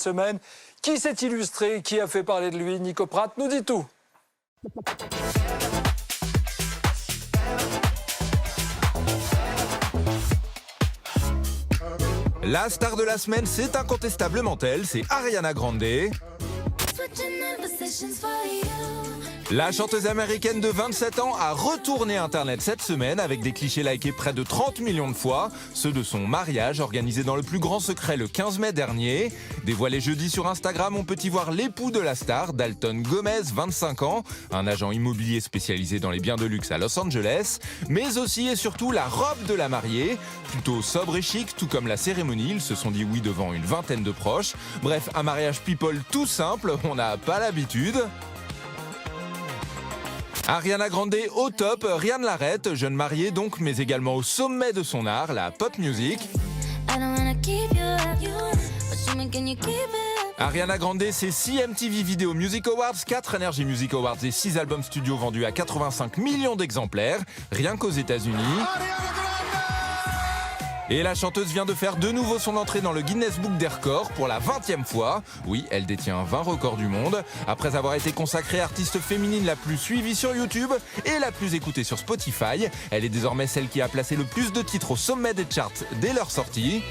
Semaine. Qui s'est illustré? Qui a fait parler de lui? Nico Pratt nous dit tout. La star de la semaine, c'est incontestablement elle, c'est Ariana Grande. La chanteuse américaine de 27 ans a retourné Internet cette semaine avec des clichés likés près de 30 millions de fois, ceux de son mariage organisé dans le plus grand secret le 15 mai dernier. Dévoilé jeudi sur Instagram, on peut y voir l'époux de la star, Dalton Gomez, 25 ans, un agent immobilier spécialisé dans les biens de luxe à Los Angeles, mais aussi et surtout la robe de la mariée, plutôt sobre et chic, tout comme la cérémonie. Ils se sont dit oui devant une vingtaine de proches. Bref, un mariage people tout simple, on n'a pas l'habitude. Ariana Grande au top, rien ne l'arrête, jeune mariée donc, mais également au sommet de son art, la pop music. Ariana Grande, c'est 6 MTV Video Music Awards, 4 Energy Music Awards et 6 albums studio vendus à 85 millions d'exemplaires, rien qu'aux États-Unis. Et la chanteuse vient de faire de nouveau son entrée dans le Guinness Book des records pour la 20e fois. Oui, elle détient 20 records du monde. Après avoir été consacrée artiste féminine la plus suivie sur YouTube et la plus écoutée sur Spotify, elle est désormais celle qui a placé le plus de titres au sommet des charts dès leur sortie.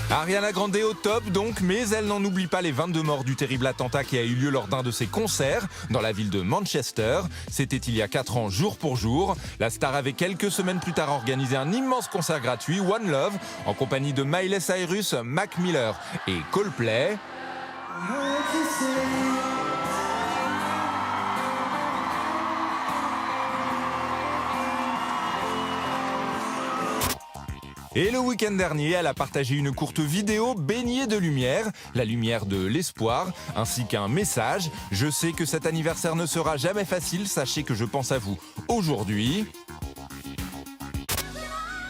Ariana Grande au top donc, mais elle n'en oublie pas les 22 morts du terrible attentat qui a eu lieu lors d'un de ses concerts dans la ville de Manchester. C'était il y a 4 ans, jour pour jour. La star avait quelques semaines plus tard organisé un immense concert gratuit, One Love, en compagnie de Miley Cyrus, Mac Miller et Coldplay. Et le week-end dernier, elle a partagé une courte vidéo baignée de lumière, la lumière de l'espoir, ainsi qu'un message. Je sais que cet anniversaire ne sera jamais facile, sachez que je pense à vous aujourd'hui.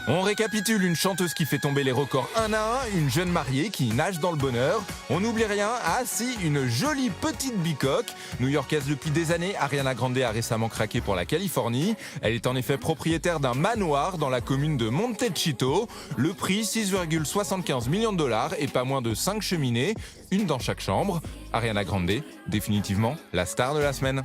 On récapitule, une chanteuse qui fait tomber les records un à un, une jeune mariée qui nage dans le bonheur. On n'oublie rien, ah si, une jolie petite bicoque. New-Yorkaise depuis des années, Ariana Grande a récemment craqué pour la Californie. Elle est en effet propriétaire d'un manoir dans la commune de Montecito. Le prix, 6,75 millions de dollars et pas moins de 5 cheminées, une dans chaque chambre. Ariana Grande, définitivement la star de la semaine.